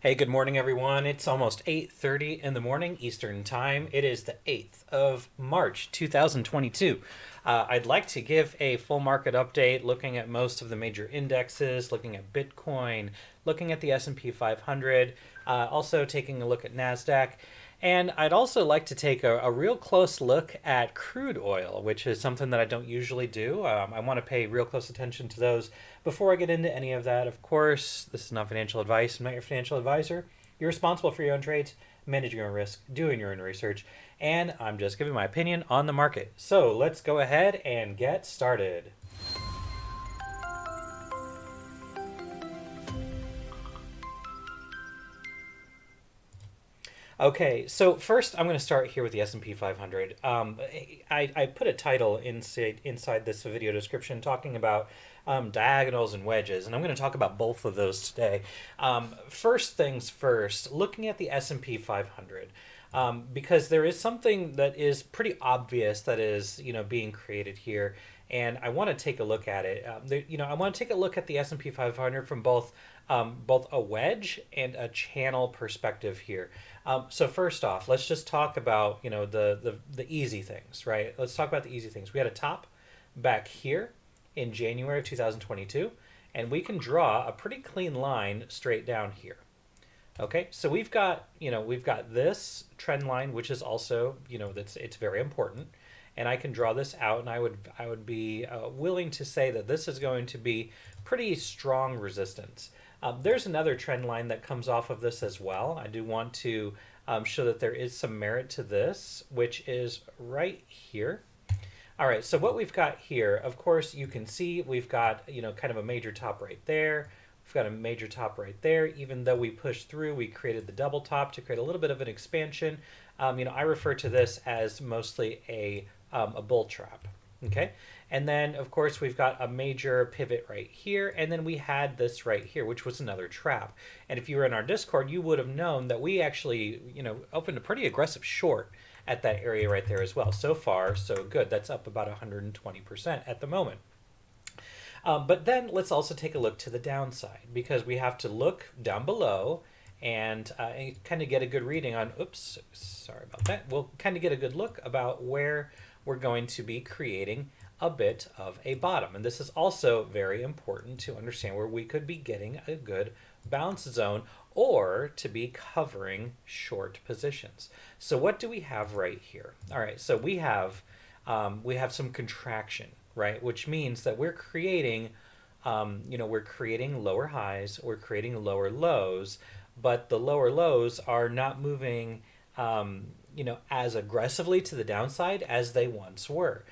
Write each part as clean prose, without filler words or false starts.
Hey, good morning, everyone. It's almost 8:30 in the morning Eastern Time. It is the 8th of March, 2022. I'd like to give a full market update looking at most of the major indexes, looking at Bitcoin, looking at the S&P 500, also taking a look at NASDAQ. And I'd also like to take a real close look at crude oil, which is something that I don't usually do. I want to pay real close attention to those before I get into any of that. Of course, this is not financial advice. I'm not your financial advisor. You're responsible for your own trades, managing your own risk, doing your own research, and I'm just giving my opinion on the market. So let's go ahead and get started. Okay, so first I'm going to start here with the S&P 500. I put a title inside this video description talking about diagonals and wedges, and I'm going to talk about both of those today. First things first, looking at the S&P 500. Because there is something that is pretty obvious that is, being created here, and I want to take a look at it. I want to take a look at the S&P 500 from both a wedge and a channel perspective here. So first off, let's just talk about the easy things, right? Let's talk about the easy things. We had a top back here in January of 2022, and we can draw a pretty clean line straight down here. Okay, so we've got this trend line, which is also it's very important, and I can draw this out, and I would be willing to say that this is going to be pretty strong resistance. There's another trend line that comes off of this as well. I do want to show that there is some merit to this, which is right here. All right, so what we've got here, of course, you can see we've got kind of a major top right there. We've got a major top right there. Even though we pushed through, we created the double top to create a little bit of an expansion. I refer to this as mostly a bull trap. Okay, and then of course we've got a major pivot right here, and then we had this right here, which was another trap. And if you were in our Discord, you would have known that we actually opened a pretty aggressive short at that area right there as well. So far, so good. That's up about 120% at the moment. But then let's also take a look to the downside, because we have to look down below and kind of get a good reading on, oops, sorry about that. We'll kind of get a good look about where we're going to be creating a bit of a bottom. And this is also very important to understand where we could be getting a good bounce zone or to be covering short positions. So what do we have right here? All right, so we have some contraction, right? Which means that we're creating, we're creating lower highs, we're creating lower lows, but the lower lows are not moving, as aggressively to the downside as they once were.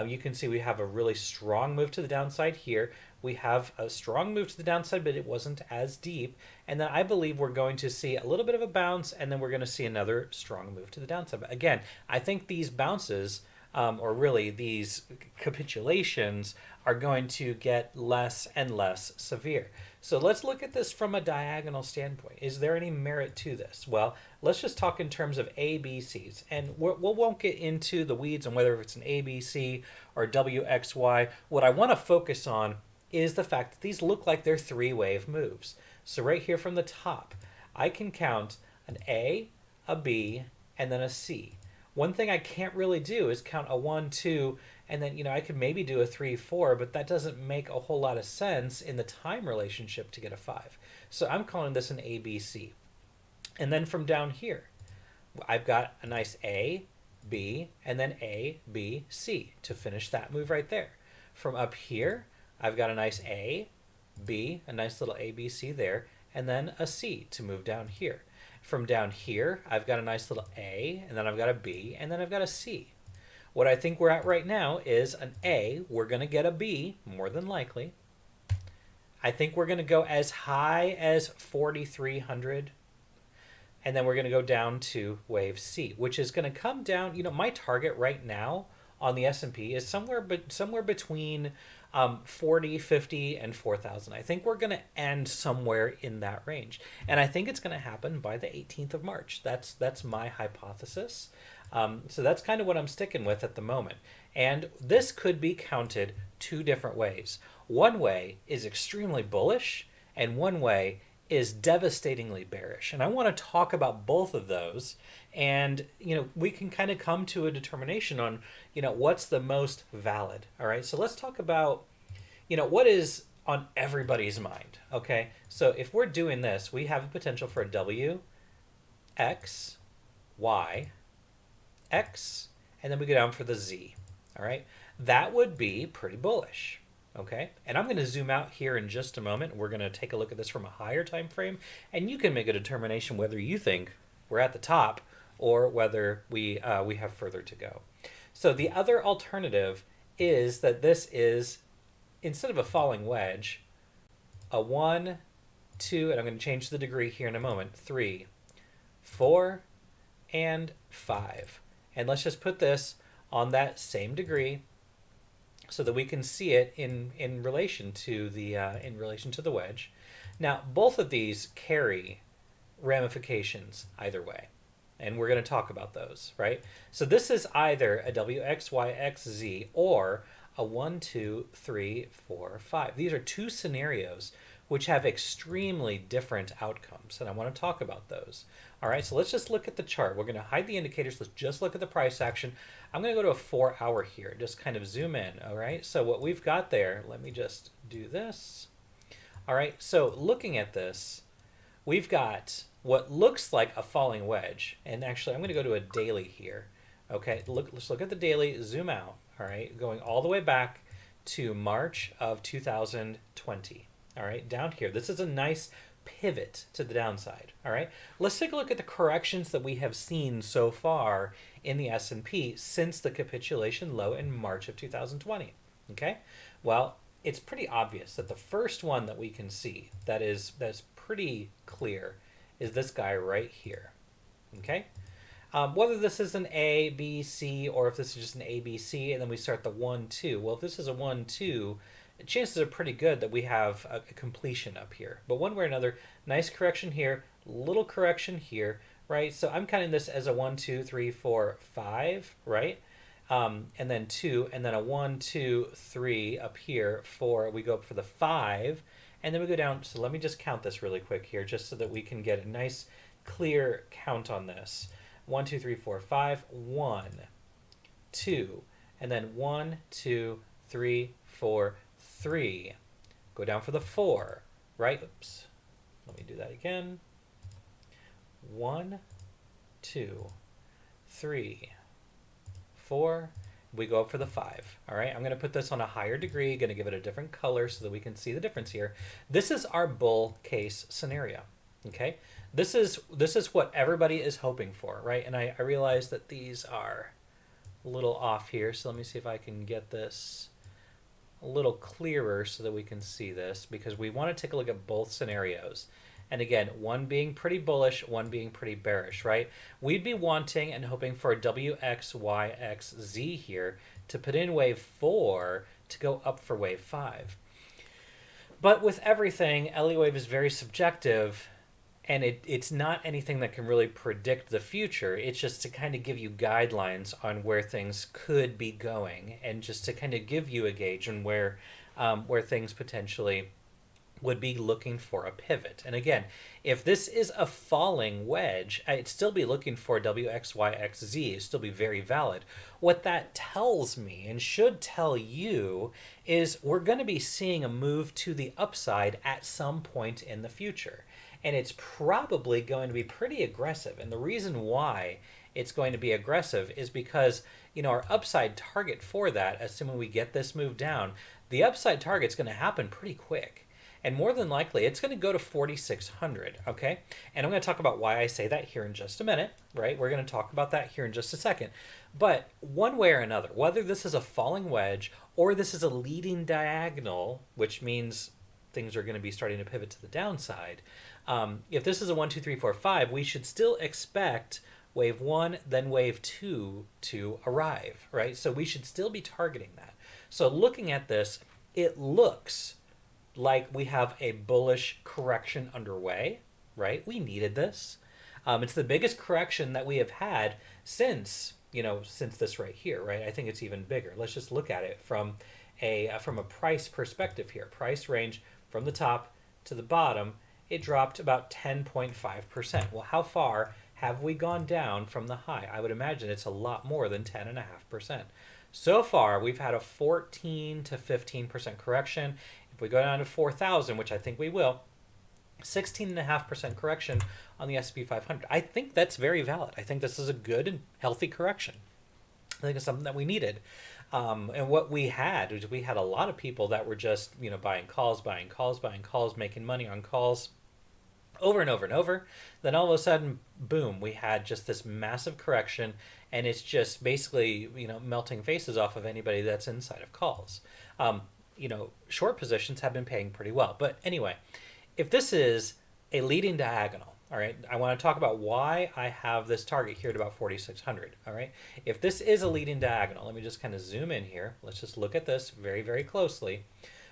You can see we have a really strong move to the downside here. We have a strong move to the downside, but it wasn't as deep. And then I believe we're going to see a little bit of a bounce, and then we're going to see another strong move to the downside. But again, I think these bounces, or really these capitulations, are going to get less and less severe. So let's look at this from a diagonal standpoint. Is there any merit to this? Well, let's just talk in terms of ABCs. And we won't get into the weeds on whether it's an ABC or WXY. What I want to focus on is the fact that these look like they're three-wave moves. So right here from the top, I can count an A, a B, and then a C. One thing I can't really do is count a 1, 2, and then I could maybe do a 3, 4, but that doesn't make a whole lot of sense in the time relationship to get a 5. So I'm calling this an ABC. And then from down here, I've got a nice A, B, and then A, B, C to finish that move right there. From up here, I've got a nice A, B, a nice little A, B, C there, and then a C to move down here. From down here, I've got a nice little A, and then I've got a B, and then I've got a C. What I think we're at right now is an A. We're going to get a B, more than likely. I think we're going to go as high as 4,300, and then we're going to go down to wave C, which is going to come down. My target right now on the S&P is somewhere between 40, 50, and 4,000. I think we're going to end somewhere in that range. And I think it's going to happen by the 18th of March. That's my hypothesis. So that's kind of what I'm sticking with at the moment. And this could be counted two different ways. One way is extremely bullish, and one way is devastatingly bearish. And I want to talk about both of those. And, we can kind of come to a determination on, what's the most valid. All right. So let's talk about, what is on everybody's mind. Okay. So if we're doing this, we have a potential for a W, X, Y, X, and then we go down for the Z. All right. That would be pretty bullish. Okay, and I'm going to zoom out here in just a moment. We're going to take a look at this from a higher time frame, and you can make a determination whether you think we're at the top or whether we have further to go. So the other alternative is that this is, instead of a falling wedge, a 1, 2, and I'm going to change the degree here in a moment, 3, 4, and 5. And let's just put this on that same degree, so that we can see it in relation to the wedge. Now, both of these carry ramifications either way, and we're going to talk about those, right? So this is either a WXYXZ or a 1, 2, 3, 4, 5. These are two scenarios which have extremely different outcomes, and I want to talk about those. All right, so let's just look at the chart. We're going to hide the indicators. Let's just look at the price action. I'm going to go to a 4-hour here, just kind of zoom in. All right, so what we've got there, let me just do this. All right, so looking at this, we've got what looks like a falling wedge, and actually I'm going to go to a daily here. Okay, let's look at the daily, zoom out. All right, going all the way back to March of 2020. All right, down here, this is a nice pivot to the downside. All right, let's take a look at the corrections that we have seen so far in the S&P since the capitulation low in March of 2020. Okay, well, it's pretty obvious that the first one that we can see that's pretty clear is this guy right here. Okay, whether this is an A, B, C, or if this is just an A, B, C, and then we start the 1, 2. Well, if this is a 1, 2, chances are pretty good that we have a completion up here. But one way or another, nice correction here, little correction here, right? So I'm counting this as a 1, 2, 3, 4, 5, right? And then 2, and then a 1, 2, 3 up here, 4. We go up for the 5, and then we go down. So let me just count this really quick here, just so that we can get a nice, clear count on this. 1, 2, 3, 4, 5, 1, 2, and then 1, 2, 3, 4, 3. Go down for the 4, right? Oops. Let me do that again. 1, 2, 3, 4. We go up for the 5. All right, I'm going to put this on a higher degree, going to give it a different color so that we can see the difference here. This is our bull case scenario. Okay, this is what everybody is hoping for, right? And I realize that these are a little off here, so let me see if I can get this a little clearer so that we can see this, because we want to take a look at both scenarios. And again, one being pretty bullish, one being pretty bearish, right? We'd be wanting and hoping for a WXYXZ here to put in wave 4 to go up for wave 5. But with everything, Elliott wave is very subjective, and it's not anything that can really predict the future. It's just to kind of give you guidelines on where things could be going, and just to kind of give you a gauge on where things potentially would be looking for a pivot. And again, if this is a falling wedge, I'd still be looking for WXYXZ. It'd still be very valid. What that tells me, and should tell you, is we're going to be seeing a move to the upside at some point in the future. And it's probably going to be pretty aggressive. And the reason why it's going to be aggressive is because, our upside target for that, assuming we get this move down, the upside target's going to happen pretty quick. And more than likely, it's going to go to 4,600, okay? And I'm going to talk about why I say that here in just a minute, right? We're going to talk about that here in just a second. But one way or another, whether this is a falling wedge or this is a leading diagonal, which means things are going to be starting to pivot to the downside, if this is a 1, 2, 3, 4, 5, we should still expect wave 1, then wave 2 to arrive, right? So we should still be targeting that. So looking at this, it looks like we have a bullish correction underway, right? We needed this. It's the biggest correction that we have had since this right here, right? I think it's even bigger. Let's just look at it from a price perspective here. Price range from the top to the bottom, it dropped about 10.5%. Well, how far have we gone down from the high? I would imagine it's a lot more than 10.5%. So far, we've had a 14 to 15% correction. If we go down to 4,000, which I think we will, 16.5% correction on the S&P 500. I think that's very valid. I think this is a good and healthy correction. I think it's something that we needed. And what we had was we had a lot of people that were just, buying calls, making money on calls over and over and over. Then all of a sudden, boom, we had just this massive correction, and it's just basically, melting faces off of anybody that's inside of calls. Short positions have been paying pretty well. But anyway, if this is a leading diagonal, all right, I want to talk about why I have this target here at about 4,600, all right? If this is a leading diagonal, let me just kind of zoom in here. Let's just look at this very, very closely.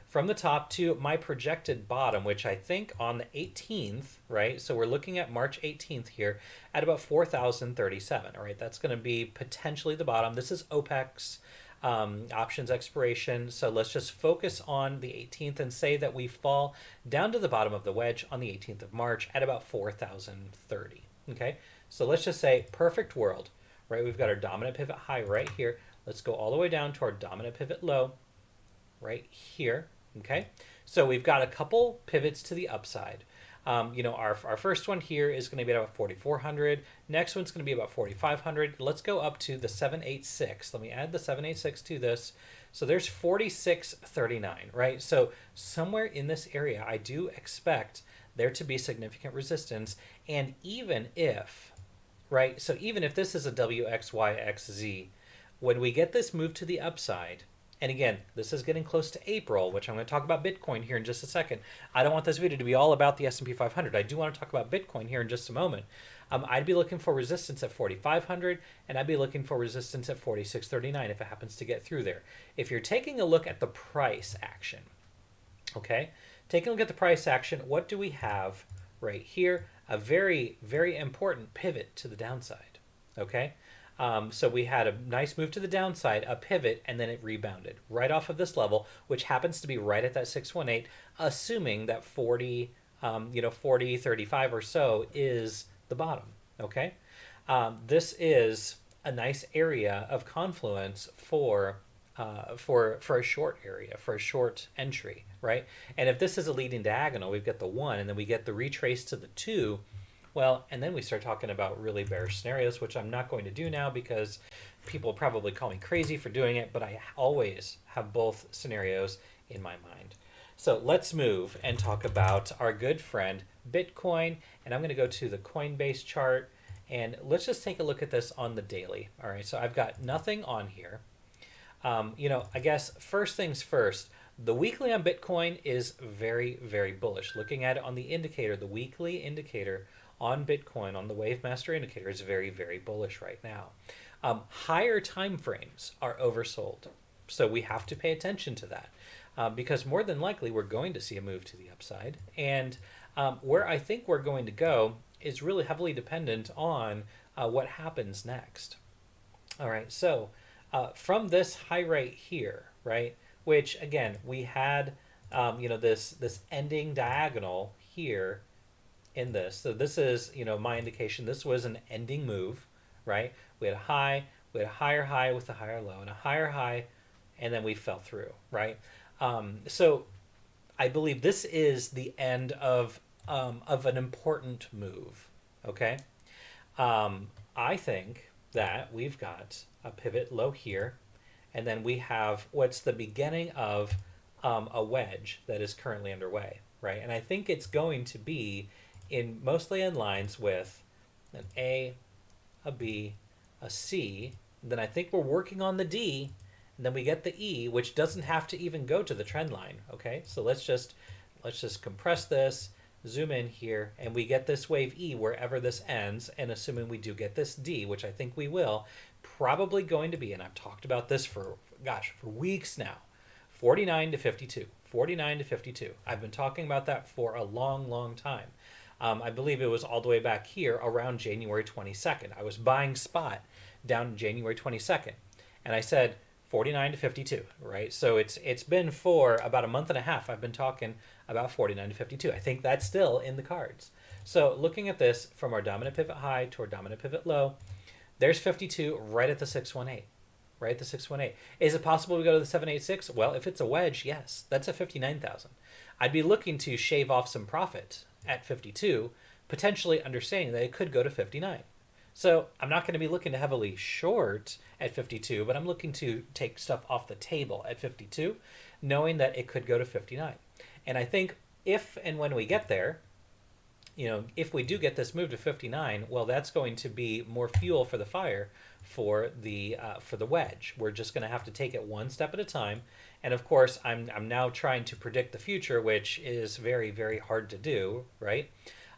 From the top to my projected bottom, which I think on the 18th, right? So we're looking at March 18th here at about 4,037, all right? That's going to be potentially the bottom. This is OPEX. Options expiration. So let's just focus on the 18th and say that we fall down to the bottom of the wedge on the 18th of March at about 4,030. Okay, so let's just say perfect world, right? We've got our dominant pivot high right here. Let's go all the way down to our dominant pivot low right here. Okay, so we've got a couple pivots to the upside. Our first one here is going to be about 4,400. Next one's going to be about 4,500. Let's go up to the 786. Let me add the 786 to this. So there's 4639, right? So somewhere in this area, I do expect there to be significant resistance. And even if, right, so even if this is a WXYXZ, when we get this move to the upside, and again, this is getting close to April, which I'm going to talk about Bitcoin here in just a second. I don't want this video to be all about the S&P 500. I do want to talk about Bitcoin here in just a moment. I'd be looking for resistance at 4,500, and I'd be looking for resistance at 4,639 if it happens to get through there. If you're taking a look at the price action, okay, taking a look at the price action, what do we have right here? A very, very important pivot to the downside, okay? So we had a nice move to the downside, a pivot, and then it rebounded right off of this level, which happens to be right at that 618, assuming that 40.35 or so is the bottom. Okay, this is a nice area of confluence for a short area, for a short entry, right? And if this is a leading diagonal, we've got the 1, and then we get the retrace to the 2. Well, and then we start talking about really bearish scenarios, which I'm not going to do now because people probably call me crazy for doing it, but I always have both scenarios in my mind. So let's move and talk about our good friend Bitcoin, and I'm going to go to the Coinbase chart, and let's just take a look at this on the daily. All right, so I've got nothing on here. I guess first things first, the weekly on Bitcoin is very, very bullish. Looking at it on the indicator, the weekly indicator on Bitcoin, on the Wavemaster indicator, is very, very bullish right now. Higher time frames are oversold. So we have to pay attention to that because more than likely we're going to see a move to the upside. And where I think we're going to go is really heavily dependent on what happens next. All right, so from this high right here, right, which again, we had, this ending diagonal here in this. So this is, my indication this was an ending move, right? We had a high, we had a higher high with a higher low and a higher high, and then we fell through, right? So I believe this is the end of an important move, okay? I think that we've got a pivot low here, and then we have what's the beginning of a wedge that is currently underway, right? And I think it's going to be mostly in lines with an A, a B, a C. Then I think we're working on the D, and then we get the E, which doesn't have to even go to the trend line. Okay, so let's just compress this, zoom in here, and we get this wave E wherever this ends. And assuming we do get this D, which I think we will, probably going to be, and I've talked about this for weeks now, 49 to 52. 49 to 52. I've been talking about that for a long, long time. I believe it was all the way back here around January 22nd. I was buying spot down January 22nd, and I said 49 to 52, right? So it's been for about a month and a half. I've been talking about 49 to 52. I think that's still in the cards. So looking at this from our dominant pivot high to our dominant pivot low, there's 52 right at the 618. Right at the 618. Is it possible we go to the 786? Well, if it's a wedge, yes. That's a 59,000. I'd be looking to shave off some profit at 52, potentially understanding that it could go to 59. So I'm not going to be looking to heavily short at 52, but I'm looking to take stuff off the table at 52, knowing that it could go to 59. And I think if and when we get there, if we do get this move to 59, well, that's going to be more fuel for the fire for the wedge. We're just going to have to take it one step at a time. And of course, I'm now trying to predict the future, which is very, very hard to do, right?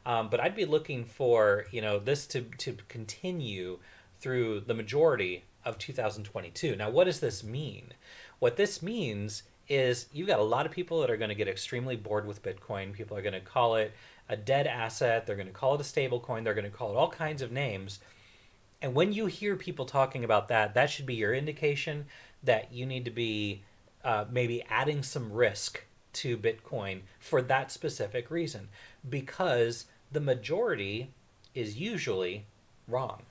But I'd be looking for this to continue through the majority of 2022. Now, what does this mean? What this means is you've got a lot of people that are going to get extremely bored with Bitcoin. People are going to call it a dead asset. They're going to call it a stable coin. They're going to call it all kinds of names. And when you hear people talking about that, that should be your indication that you need to be maybe adding some risk to Bitcoin for that specific reason, because the majority is usually wrong.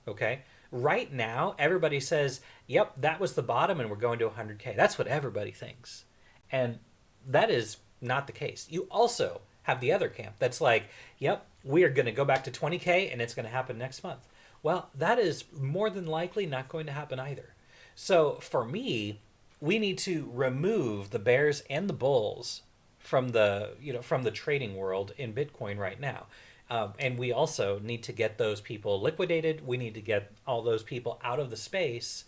Okay? Right now, everybody says, yep, that was the bottom and we're going to 100K. That's what everybody thinks. And that is not the case. You also have the other camp that's like, yep, we are going to go back to 20K and it's going to happen next month. Well, that is more than likely not going to happen either. So for me, we need to remove the bears and the bulls from the trading world in Bitcoin right now. And we also need to get those people liquidated. We need to get all those people out of the space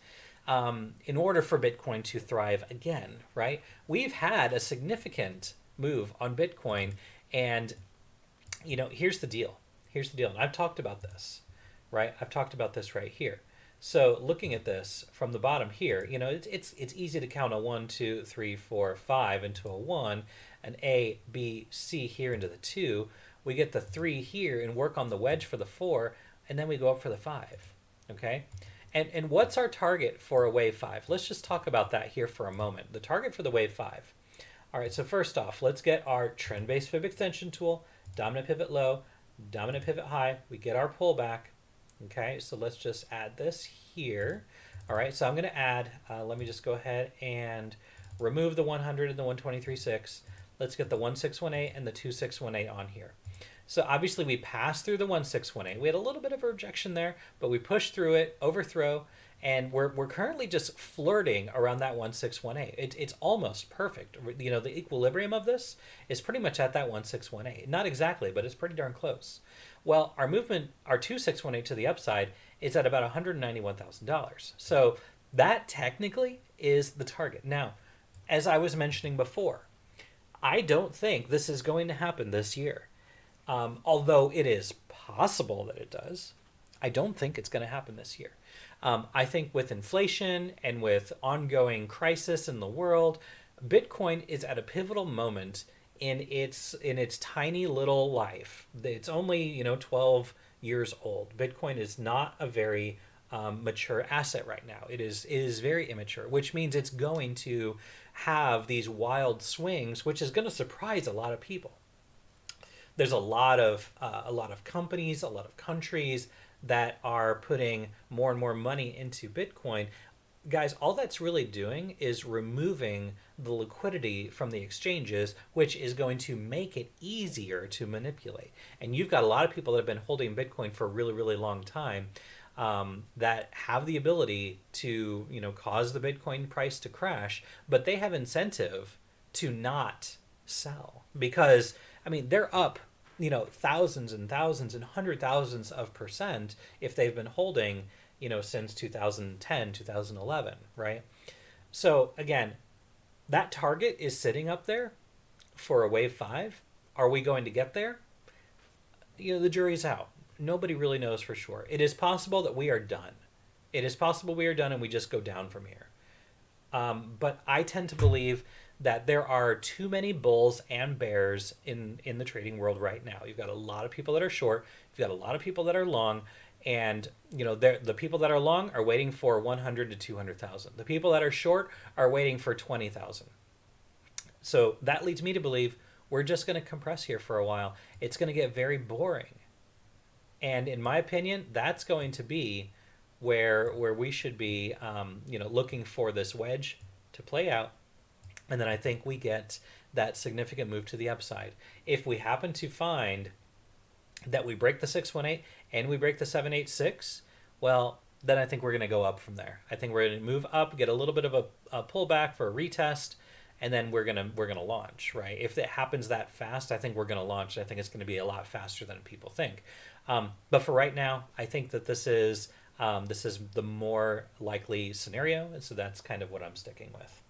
in order for Bitcoin to thrive again, right? We've had a significant move on Bitcoin, and here's the deal. And I've talked about this, right? I've talked about this right here. So looking at this from the bottom here, it's easy to count a 1, 2, 3, 4, 5 into a 1, an A, B, C here into the 2. We get the 3 here and work on the wedge for the 4, and then we go up for the 5. Okay? And what's our target for a wave 5? Let's just talk about that here for a moment. The target for the wave 5. All right, so first off, let's get our trend-based fib extension tool, dominant pivot low, dominant pivot high. We get our pullback. Okay, so let's just add this here. All right, so I'm going to add, let me just go ahead and remove the 100 and the 123.6. Let's get the 1618 and the 2618 on here. So obviously we passed through the 1618. We had a little bit of a rejection there, but we pushed through it, overthrow, and we're currently just flirting around that 1618. It's almost perfect. The equilibrium of this is pretty much at that 1618. Not exactly, but it's pretty darn close. Well, our movement, our 2618 to the upside, is at about $191,000. So that technically is the target. Now, as I was mentioning before, I don't think this is going to happen this year. Although it is possible that it does, I don't think it's going to happen this year. I think with inflation and with ongoing crisis in the world, Bitcoin is at a pivotal moment in its tiny little life. It's only 12 years old. Bitcoin is not a very mature asset right now. It is very immature, which means it's going to have these wild swings, which is going to surprise a lot of people. There's a lot of companies, a lot of countries that are putting more and more money into Bitcoin. Guys, all that's really doing is removing the liquidity from the exchanges, which is going to make it easier to manipulate. And you've got a lot of people that have been holding Bitcoin for a really, really long time that have the ability to, cause the Bitcoin price to crash, but they have incentive to not sell because, they're up thousands and thousands and hundred thousands of % if they've been holding, since 2010, 2011, right? So again, that target is sitting up there for a wave 5. Are we going to get there? The jury's out. Nobody really knows for sure. It is possible that we are done. It is possible we are done and we just go down from here. But I tend to believe that there are too many bulls and bears in the trading world right now. You've got a lot of people that are short. You've got a lot of people that are long. And, the people that are long are waiting for 100 to 200,000. The people that are short are waiting for 20,000. So that leads me to believe we're just going to compress here for a while. It's going to get very boring. And in my opinion, that's going to be where we should be, looking for this wedge to play out. And then I think we get that significant move to the upside. If we happen to find that we break the 618 and we break the 786, well, then I think we're going to go up from there. I think we're going to move up, get a little bit of a pullback for a retest, and then we're gonna launch, right? If it happens that fast, I think we're gonna launch. I think it's gonna be a lot faster than people think. But for right now, I think that this is the more likely scenario, and so that's kind of what I'm sticking with.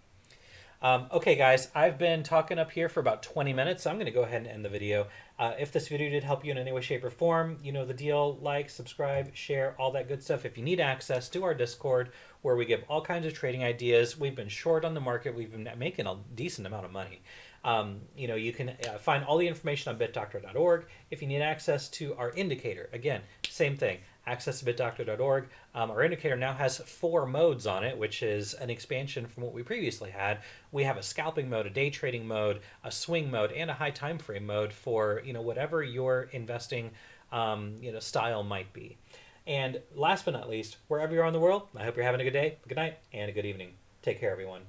Okay, guys, I've been talking up here for about 20 minutes, so I'm going to go ahead and end the video. If this video did help you in any way, shape, or form, you know the deal. Like, subscribe, share, all that good stuff. If you need access to our Discord, where we give all kinds of trading ideas, we've been short on the market. We've been making a decent amount of money. You can find all the information on BitDoctor.org. If you need access to our indicator, again, same thing. Access to BitDoctor.org. Our indicator now has 4 modes on it, which is an expansion from what we previously had. We have a scalping mode, a day trading mode, a swing mode, and a high time frame mode for whatever your investing style might be. And last but not least, wherever you are in the world, I hope you're having a good day, a good night, and a good evening. Take care, everyone.